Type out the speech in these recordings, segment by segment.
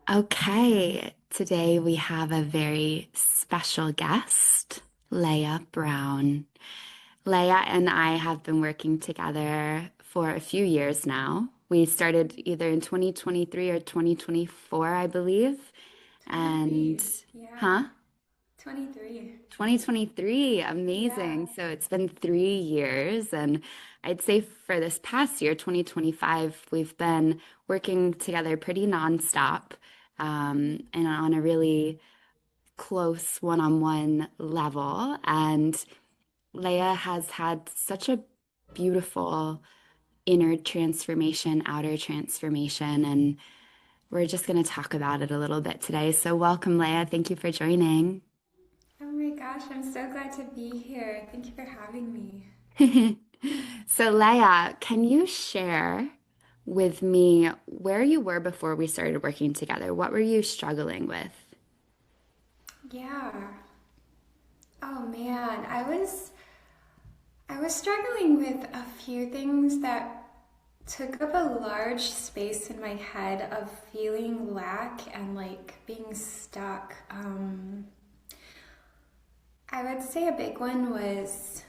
Okay, today we have a very special guest, Leah Brown. Leah and I have been working together for a few years now. We started either in 2023 or 2024, I believe. And, 23. Yeah. huh? 23. 2023, Yeah. amazing. So it's been 3 years. And I'd say for this past year, 2025, we've been working together pretty nonstop, and on a really close one-on-one level. And Leah has had such a beautiful inner transformation, outer transformation. And we're just going to talk about it a little bit today. So welcome, Leah. Thank you for joining. Oh my gosh, I'm so glad to be here. Thank you for having me. So, Leah, can you share with me where you were before we started working together? What were you struggling with? Yeah. Oh man, I was struggling with a few things that took up a large space in my head of feeling lack and like being stuck. I would say a big one was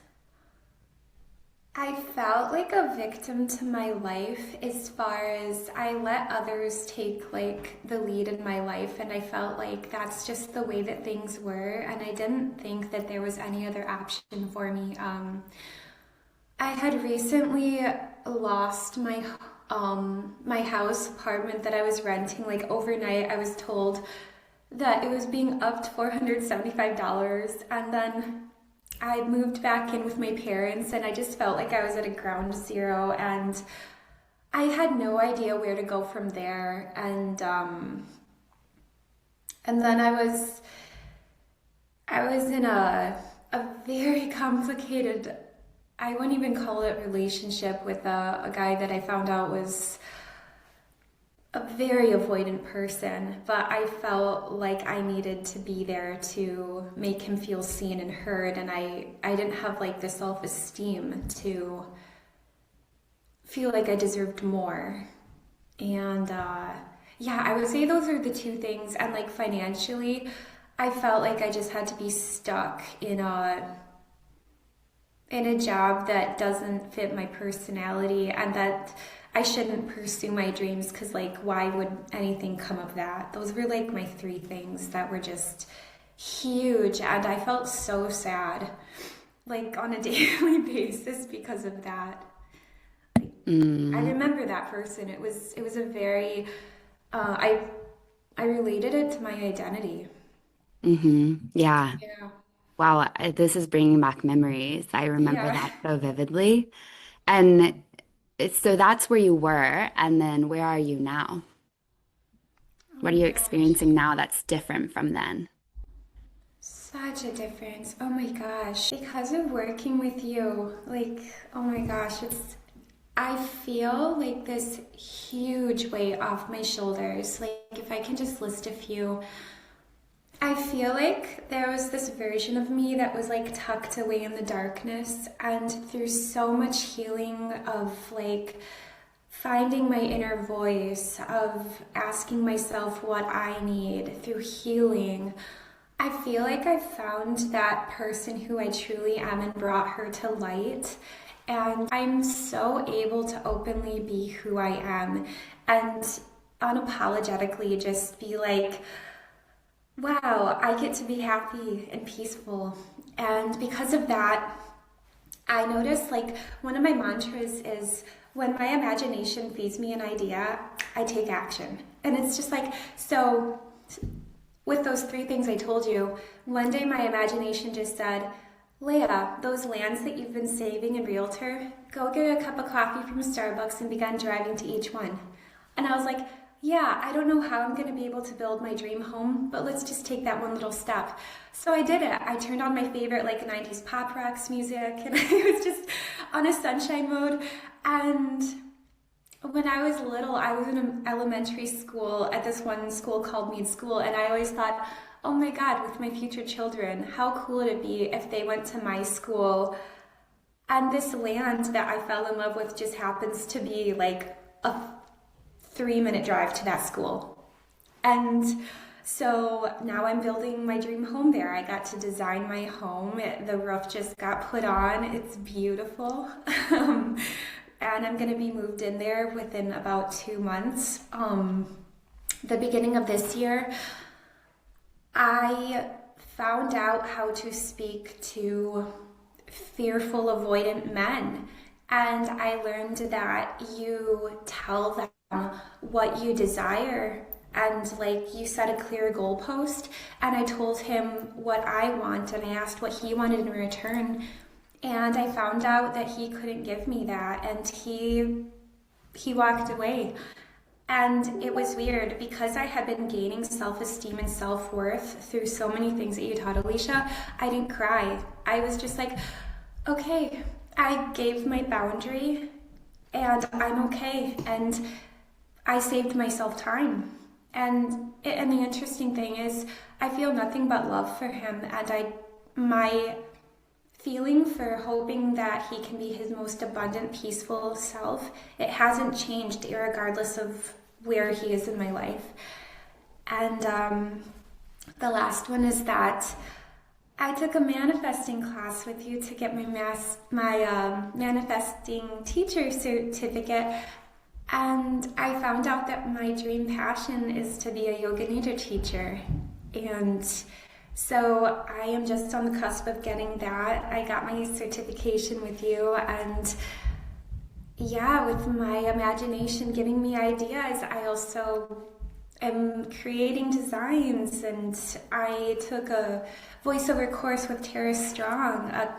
I felt like a victim to my life as far as I let others take like the lead in my life, and I felt like that's just the way that things were, and I didn't think that there was any other option for me. I had recently lost my house apartment that I was renting. Like overnight, I was told that it was being upped $475, and then I moved back in with my parents, and I just felt like I was at a ground zero, and I had no idea where to go from there. And then I was in a very complicated, I wouldn't even call it relationship, with a guy that I found out was a very avoidant person, but I felt like I needed to be there to make him feel seen and heard, and I didn't have like the self-esteem to feel like I deserved more. And yeah, I would say those are the two things. And like financially, I felt like I just had to be stuck in a job that doesn't fit my personality, and that I shouldn't pursue my dreams because, like, why would anything come of that? Those were like my three things that were just huge, and I felt so sad, like, on a daily basis because of that. I Mm, remember that person. It was a very I related it to my identity. yeah. Yeah. Wow, this is bringing back memories. I remember Yeah. that so vividly. And so that's where you were. And then where are you now? Oh What my are you gosh. experiencing now that's different from then? Such a difference. Oh my gosh. Because of working with you, like, oh my gosh, I feel like this huge weight off my shoulders. Like, if I can just list a few, I feel like there was this version of me that was like tucked away in the darkness, and through so much healing of like finding my inner voice, of asking myself what I need through healing, I feel like I found that person who I truly am and brought her to light. And I'm so able to openly be who I am and unapologetically just be like, wow, I get to be happy and peaceful. And because of that, I notice like one of my mantras is when my imagination feeds me an idea, I take action. And it's just like, so with those three things I told you, one day my imagination just said, Leah, those lands that you've been saving in Realtor, go get a cup of coffee from Starbucks and begin driving to each one. And I was like, yeah, I don't know how I'm going to be able to build my dream home, but let's just take that one little step. So I did it. I turned on my favorite like 90s pop rocks music, and I was just on a sunshine mode. And when I was little, I was in an elementary school at this one school called Mead School, and I always thought, oh my God, with my future children, how cool would it be if they went to my school, and this land that I fell in love with just happens to be like a 3-minute drive to that school. And so now I'm building my dream home there. I got to design my home. The roof just got put on. It's beautiful. And I'm going to be moved in there within about 2 months. The beginning of this year, I found out how to speak to fearful, avoidant men. And I learned that you tell them what you desire, and like you set a clear goalpost. And I told him what I want, and I asked what he wanted in return. And I found out that he couldn't give me that, and he walked away. And it was weird because I had been gaining self-esteem and self-worth through so many things that you taught, Alicia. I didn't cry. I was just like, okay, I gave my boundary and I'm okay. And I saved myself time. And the interesting thing is I feel nothing but love for him, and my feeling for hoping that he can be his most abundant, peaceful self, it hasn't changed regardless of where he is in my life. And the last one is that I took a manifesting class with you to get my manifesting teacher certificate, and I found out that my dream passion is to be a yoga nidra teacher. And so I am just on the cusp of getting that. I got my certification with you, and yeah, with my imagination giving me ideas, I also am creating designs. And I took a voiceover course with Tara Strong, a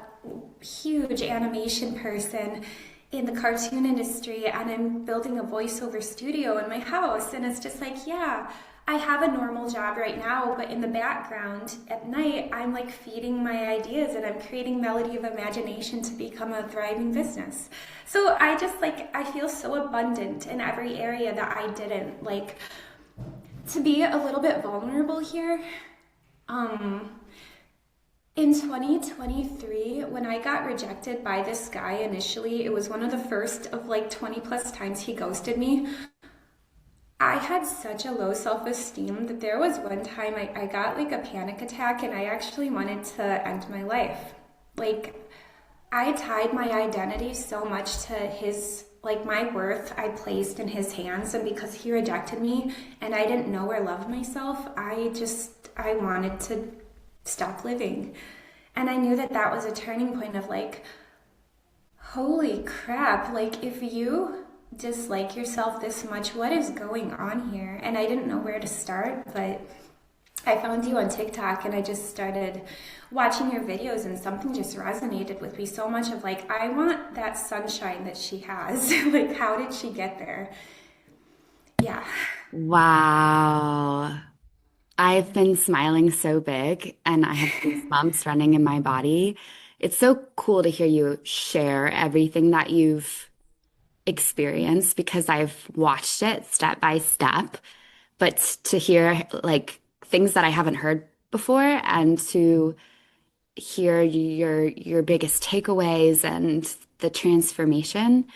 huge animation person in the cartoon industry, and I'm building a voiceover studio in my house. And it's just like, yeah, I have a normal job right now, but in the background at night, I'm like feeding my ideas and I'm creating melody of imagination to become a thriving business. So I just like, I feel so abundant in every area that I didn't. Like, to be a little bit vulnerable here, in 2023, when I got rejected by this guy initially, it was one of the first of like 20 plus times he ghosted me. I had such a low self-esteem that there was one time I got like a panic attack, and I actually wanted to end my life. Like, I tied my identity so much to his, like my worth I placed in his hands, and because he rejected me and I didn't know or love myself, I wanted to stop living. And I knew that that was a turning point of like, holy crap, like if you dislike yourself this much, what is going on here? And I didn't know where to start, but I found you on TikTok and I just started watching your videos, and something just resonated with me so much of like, I want that sunshine that she has. Like, how did she get there? Yeah. Wow. I've been smiling so big and I have goosebumps running in my body. It's so cool to hear you share everything that you've experienced because I've watched it step by step. But to hear like things that I haven't heard before and to hear your biggest takeaways and the transformation,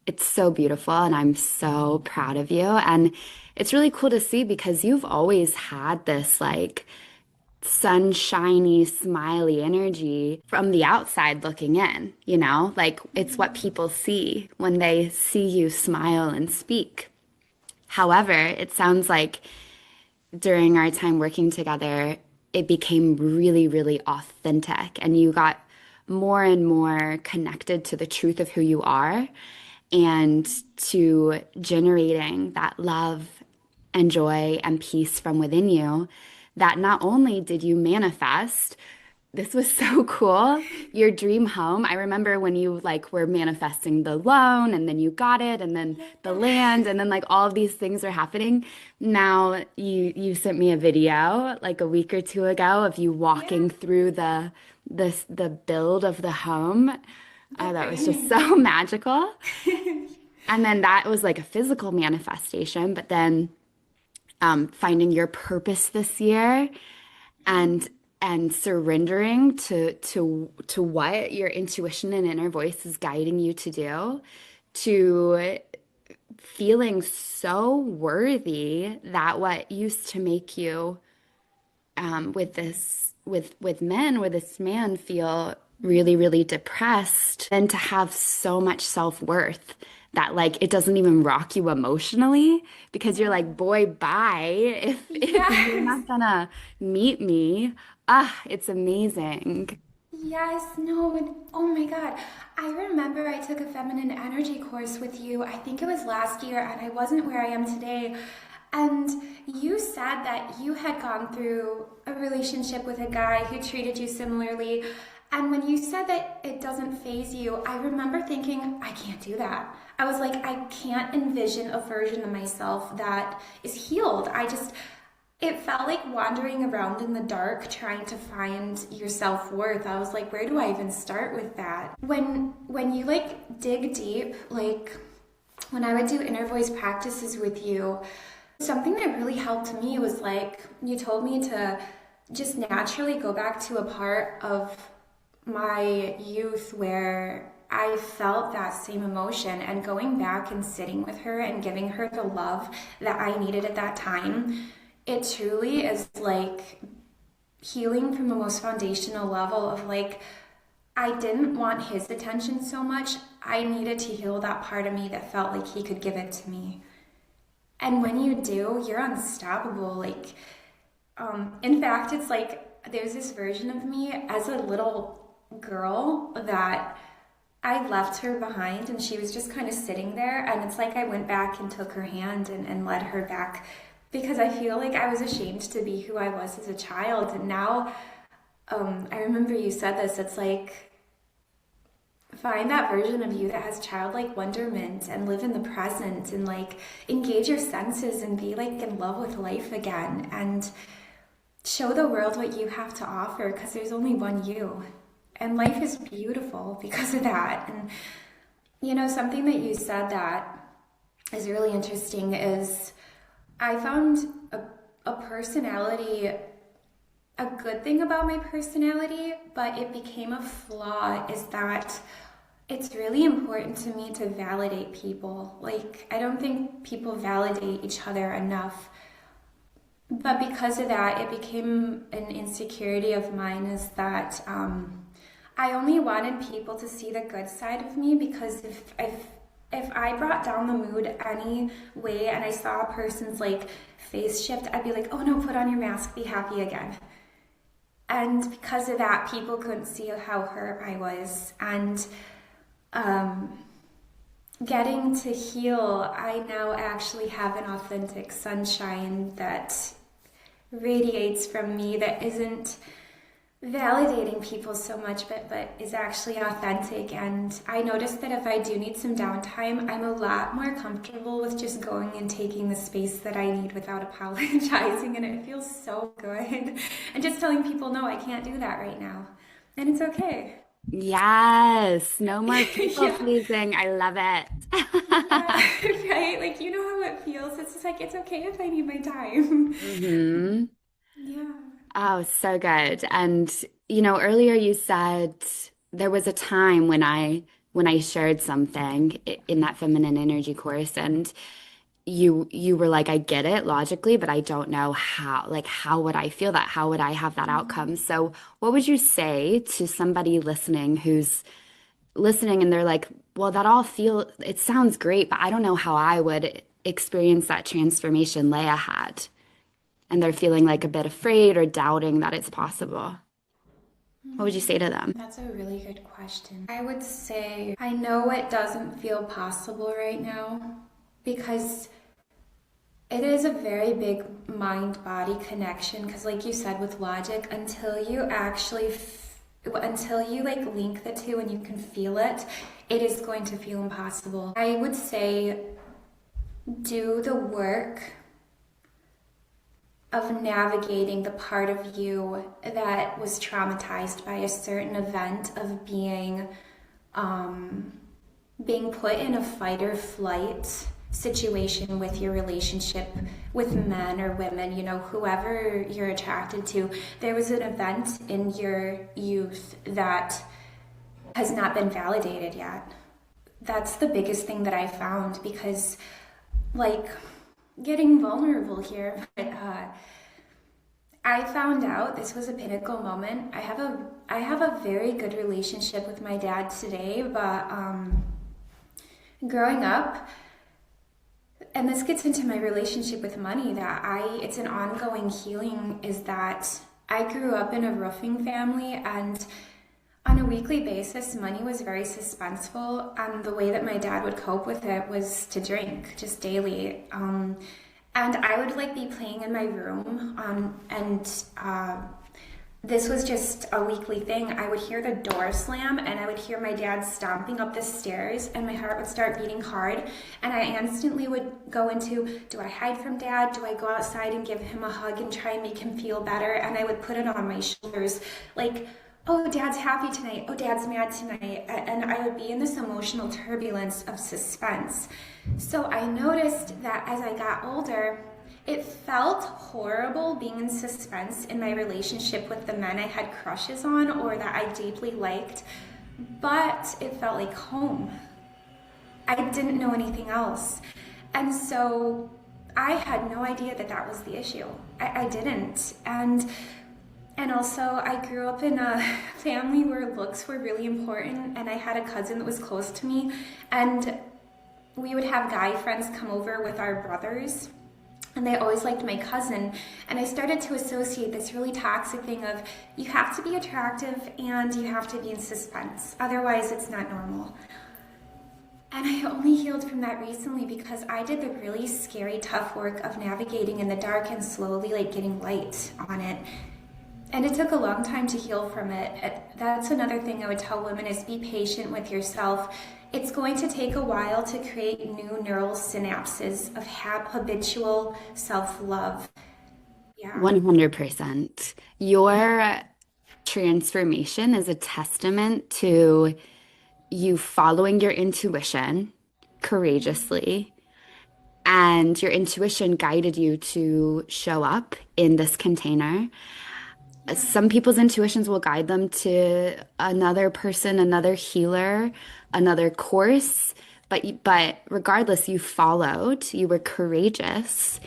it's so beautiful and I'm so proud of you. And it's really cool to see because you've always had this like sunshiny, smiley energy from the outside looking in, you know? Like it's what people see when they see you smile and speak. However, it sounds like during our time working together, it became really, really authentic and you got more and more connected to the truth of who you are and to generating that love and joy and peace from within you that not only did you manifest, this was so cool, your dream home. I remember when you like were manifesting the loan and then you got it and then the land and then like all of these things are happening. Now you sent me a video like a week or two ago of you Yeah. walking through the build of the home. The That was just framing. so magical. And then that was like a physical manifestation, but then finding your purpose this year and surrendering to what your intuition and inner voice is guiding you to do, to feeling so worthy that what used to make you with men, where this man feel really, really depressed, and to have so much self-worth that like it doesn't even rock you emotionally because you're Yeah. like, boy, bye. If you're Yes. not gonna meet me, ah, it's amazing. Yes, no, and oh my God. I remember I took a feminine energy course with you. I think it was last year, and I wasn't where I am today. And you said that you had gone through a relationship with a guy who treated you similarly. And when you said that it doesn't phase you, I remember thinking, I can't do that. I was like, I can't envision a version of myself that is healed. It felt like wandering around in the dark trying to find your self-worth. I was like, where do I even start with that? When you like dig deep, like when I would do inner voice practices with you, something that really helped me was like you told me to just naturally go back to a part of my youth where I felt that same emotion, and going back and sitting with her and giving her the love that I needed at that time. It truly is like healing from the most foundational level of like, I didn't want his attention so much. I needed to heal that part of me that felt like he could give it to me. And when you do, you're unstoppable. Like, in fact, it's like there's this version of me as a little girl that I left her behind and she was just kind of sitting there. And it's like I went back and took her hand and led her back because I feel like I was ashamed to be who I was as a child. And now, I remember you said this, it's like find that version of you that has childlike wonderment and live in the present and like engage your senses and be like in love with life again and show the world what you have to offer because there's only one you. And life is beautiful because of that. And something that you said that is really interesting is I found a personality, a good thing about my personality, but it became a flaw is that it's really important to me to validate people. Like, I don't think people validate each other enough. But because of that, it became an insecurity of mine is that I only wanted people to see the good side of me because if I brought down the mood any way and I saw a person's like face shift, I'd be like, oh no, put on your mask, be happy again. And because of that, people couldn't see how hurt I was. And um, getting to heal, I now actually have an authentic sunshine that radiates from me that isn't validating people so much, but is actually authentic. And I noticed that if I do need some downtime, I'm a lot more comfortable with just going and taking the space that I need without apologizing. And it feels so good. And just telling people, no, I can't do that right now. And it's okay. Yes, no more people Yeah. pleasing. I love Yeah. it. Right. Like, you know how it feels. It's just like, it's okay if I need my time. hmm Yeah. Oh, so good. And earlier you said there was a time when I shared something in that feminine energy course, and you were like, I get it logically, but I don't know how. Like, how would I feel that? How would I have that outcome? So, what would you say to somebody listening who's listening and they're like, well, it sounds great, but I don't know how I would experience that transformation Leah had. And they're feeling like a bit afraid or doubting that it's possible. What would you say to them? That's a really good question. I would say I know it doesn't feel possible right now because it is a very big mind body connection. Because, like you said, with logic, until you like link the two and you can feel it, it is going to feel impossible. I would say do the work of navigating the part of you that was traumatized by a certain event of being put in a fight or flight situation with your relationship with men or women, whoever you're attracted to. There was an event in your youth that has not been validated yet. that's the biggest thing that I found because, like, getting vulnerable here, but I found out this was a pinnacle moment. I have a very good relationship with my dad today, but growing up, and this gets into my relationship with money, that it's an ongoing healing, is that I grew up in a roofing family, and on a weekly basis money was very suspenseful, and the way that my dad would cope with it was to drink just daily. And I would like be playing in my room, and this was just a weekly thing. I would hear the door slam and I would hear my dad stomping up the stairs, and my heart would start beating hard. And I instantly would go into, do I hide from dad? Do I go outside and give him a hug and try and make him feel better? And I would put it on my shoulders like, oh, dad's happy tonight. Oh, dad's mad tonight. And I would be in this emotional turbulence of suspense. So I noticed that as I got older, it felt horrible being in suspense in my relationship with the men I had crushes on or that I deeply liked, but it felt like home. I didn't know anything else. And so I had no idea that that was the issue. I didn't. And also, I grew up in a family where looks were really important, and I had a cousin that was close to me, and we would have guy friends come over with our brothers, and they always liked my cousin. And I started to associate this really toxic thing of, you have to be attractive and you have to be in suspense, otherwise it's not normal. And I only healed from that recently because I did the really scary, tough work of navigating in the dark and slowly like getting light on it. And it took a long time to heal from it. That's another thing I would tell women, is be patient with yourself. It's going to take a while to create new neural synapses of habitual self-love. Yeah. 100%. Your transformation is a testament to you following your intuition courageously, and your intuition guided you to show up in this container. Some people's intuitions will guide them to another person, another healer, another course, but regardless, you followed, you were courageous,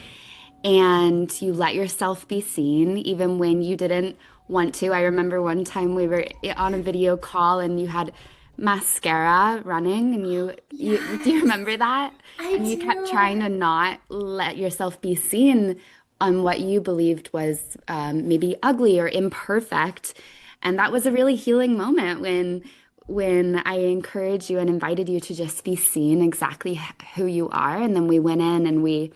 and you let yourself be seen even when you didn't want to. I remember one time we were on a video call and you had mascara running, and you do you Yes, remember that? I And you kept do. trying to not let yourself be seen on what you believed was maybe ugly or imperfect. And that was a really healing moment when I encouraged you and invited you to just be seen exactly who you are. And then we went in and we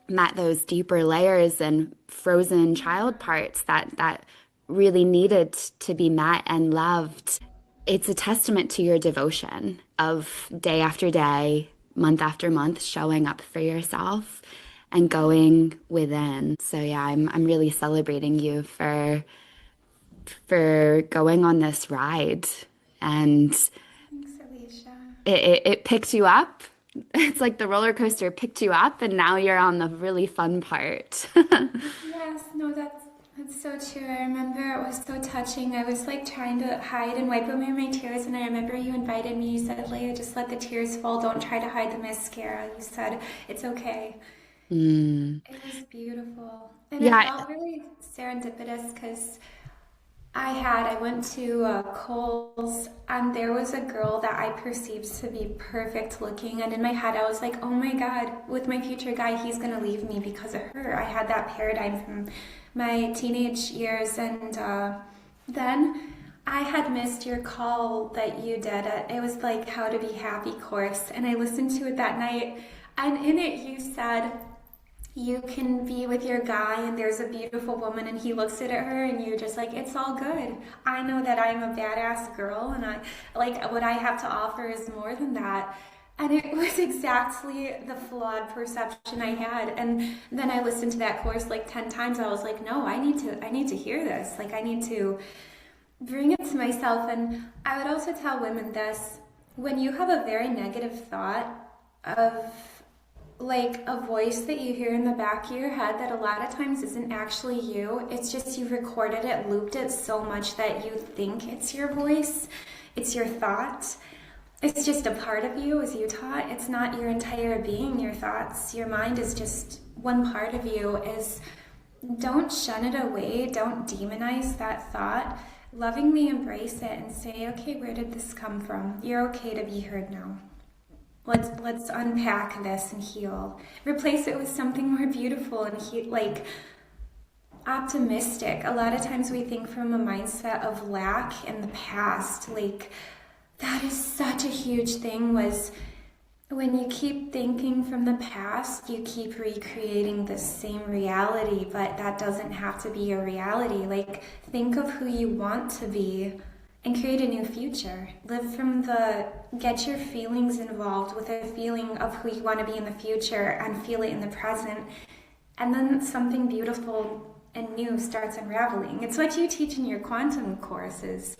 met those deeper layers and frozen child parts that really needed to be met and loved. It's a testament to your devotion of day after day, month after month, showing up for yourself and going within. So yeah, I'm really celebrating you for going on this ride. And Thanks, Alicia. it picked you up. It's like the roller coaster picked you up, and now you're on the really fun part. Yes, no, that's so true. I remember it was so touching. I was like trying to hide and wipe away my tears, and I remember you invited me. You said, Leah, just let the tears fall. Don't try to hide the mascara. You said, it's okay. Mm. It was beautiful. And it Yeah. felt really serendipitous because I went to Kohl's, and there was a girl that I perceived to be perfect looking. And in my head, I was like, oh my God, with my future guy, he's going to leave me because of her. I had that paradigm from my teenage years. And then I had missed your call that you did. It was like How to Be Happy course. And I listened to it that night. And in it, you said, you can be with your guy and there's a beautiful woman and he looks at her and you're just like, it's all good. I know that I'm a badass girl, and I like what I have to offer is more than that. And it was exactly the flawed perception I had. And then I listened to that course like 10 times. I was like, no, I need to hear this. Like, I need to bring it to myself. And I would also tell women this: when you have a very negative thought of like a voice that you hear in the back of your head that a lot of times isn't actually you. It's just you've recorded it, looped it so much that you think it's your voice, it's your thought. it's just a part of you, as you taught. It's not your entire being, your thoughts. Your mind is just one part of you. Is don't shun it away. Don't demonize that thought. Lovingly embrace it and say, okay, where did this come from? You're okay to be heard now. Let's unpack this and heal. Replace it with something more beautiful and like optimistic. A lot of times we think from a mindset of lack in the past. Like that is such a huge thing, was when you keep thinking from the past, you keep recreating the same reality, but that doesn't have to be a reality. Like think of who you want to be and create a new future. Live from get your feelings involved with a feeling of who you want to be in the future and feel it in the present. And then something beautiful and new starts unraveling. It's what you teach in your quantum courses,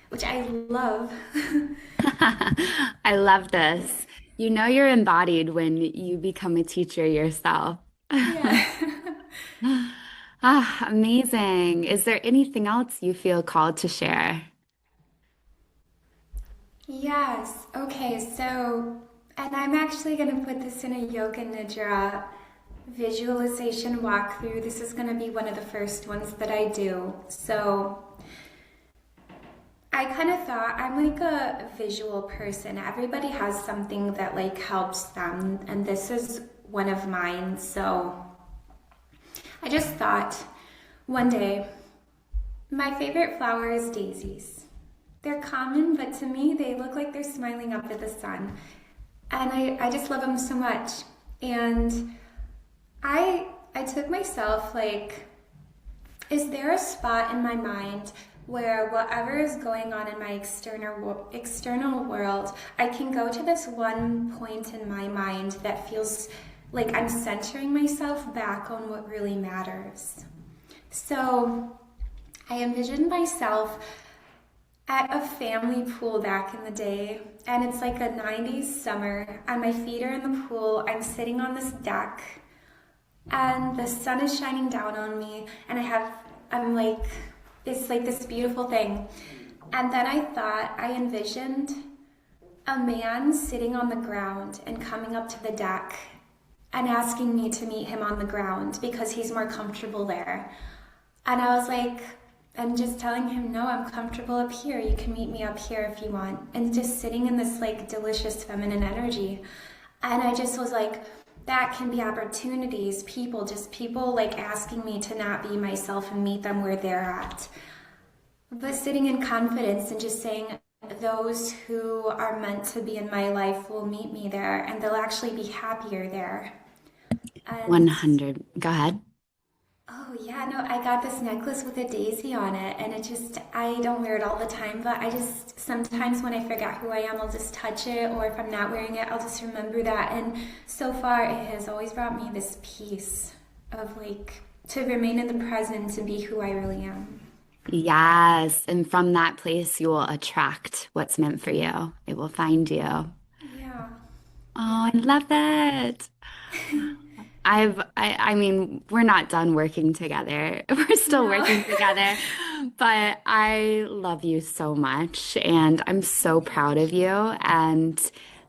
which I love. I love this. You know you're embodied when you become a teacher yourself. Yeah. Ah, amazing. Is there anything else you feel called to share? Yes. Okay, so, and I'm actually going to put this in a yoga nidra visualization walkthrough. This is going to be one of the first ones that I do. So, I kind of thought I'm like a visual person. Everybody has something that like helps them, and this is one of mine. So, I just thought one day, my favorite flower is daisies. They're common, but to me, they look like they're smiling up at the sun. And I just love them so much. And I took myself like, is there a spot in my mind where whatever is going on in my external world, I can go to this one point in my mind that feels like I'm centering myself back on what really matters. So I envisioned myself at a family pool back in the day, and it's like a 90s summer, and my feet are in the pool. I'm sitting on this deck, and the sun is shining down on me, and I'm like, it's like this beautiful thing. And then I envisioned a man sitting on the ground and coming up to the deck and asking me to meet him on the ground because he's more comfortable there. And I was like, I'm just telling him, no, I'm comfortable up here. You can meet me up here if you want. And just sitting in this like delicious feminine energy. And I just was like, that can be opportunities, people like asking me to not be myself and meet them where they're at. But sitting in confidence and just saying, those who are meant to be in my life will meet me there and they'll actually be happier there. And 100. Go ahead. oh yeah, no, I got this necklace with a daisy on it, and I don't wear it all the time, but I just, sometimes when I forget who I am, I'll just touch it, or if I'm not wearing it, I'll just remember that. And so far, it has always brought me this peace of like, to remain in the present, to be who I really am. Yes. And from that place, you will attract what's meant for you. It will find you. Oh, Yeah, I yeah. love it. I mean, we're not done working together. We're still No. working together, but I love you so much and I'm so proud of you and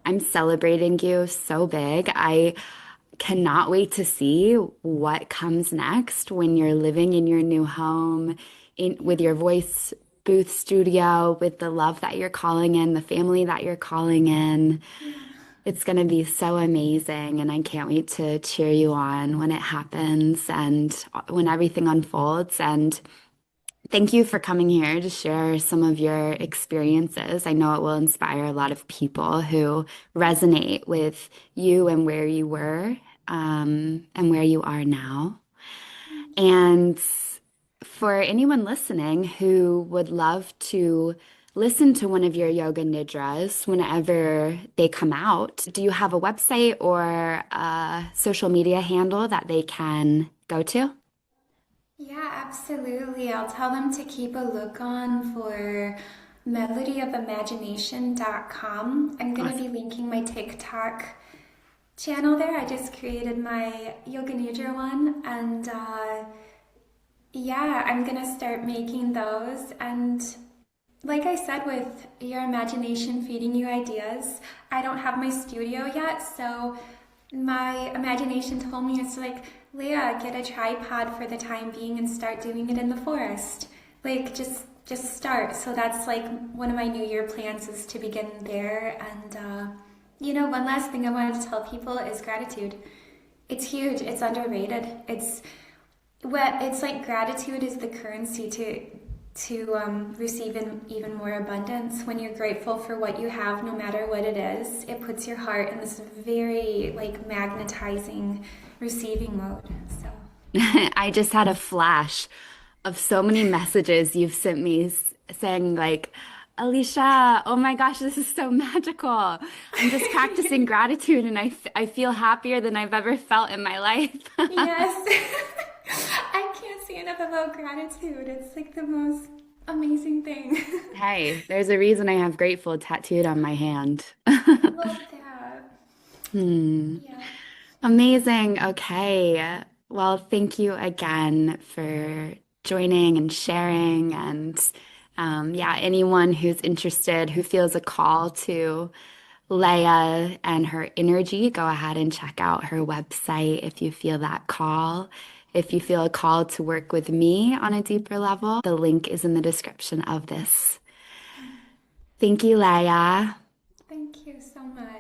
I'm celebrating you so big. I cannot wait to see what comes next when you're living in your new home with your voice booth studio, with the love that you're calling in, the family that you're calling in. Yeah. It's going to be so amazing, and I can't wait to cheer you on when it happens and when everything unfolds. And thank you for coming here to share some of your experiences. I know it will inspire a lot of people who resonate with you and where you were, and where you are now. Thank you. And for anyone listening who would love to listen to one of your yoga nidras whenever they come out, do you have a website or a social media handle that they can go to? Yeah, absolutely. I'll tell them to keep a look on for melodyofimagination.com. I'm going to be Awesome. linking my TikTok channel there. I just created my Yoga Nidra one, and yeah, I'm gonna start making those. And like I said, with your imagination feeding you ideas, I don't have my studio yet, so my imagination told me it's like, Leah, get a tripod for the time being and start doing it in the forest. Like just start. So that's like one of my New Year plans is to begin there. And one last thing I wanted to tell people is gratitude. It's huge. It's underrated. It's like gratitude is the currency to receive even more abundance. When you're grateful for what you have, no matter what it is, it puts your heart in this very like magnetizing receiving mode. So I just had a flash of so many messages you've sent me saying like, Alicia, oh my gosh, this is so magical. I'm just practicing gratitude and I feel happier than I've ever felt in my life. yes, I can't say enough about gratitude. It's like the most amazing thing. Hey, there's a reason I have grateful tattooed on my hand. Love that. Hmm. Yeah. Amazing. Okay. Well, thank you again for joining and sharing. And yeah, anyone who's interested, who feels a call to Leah and her energy, go ahead and check out her website if you feel that call. If you feel a call to work with me on a deeper level, the link is in the description of this. Thank you, Leah. Thank you so much.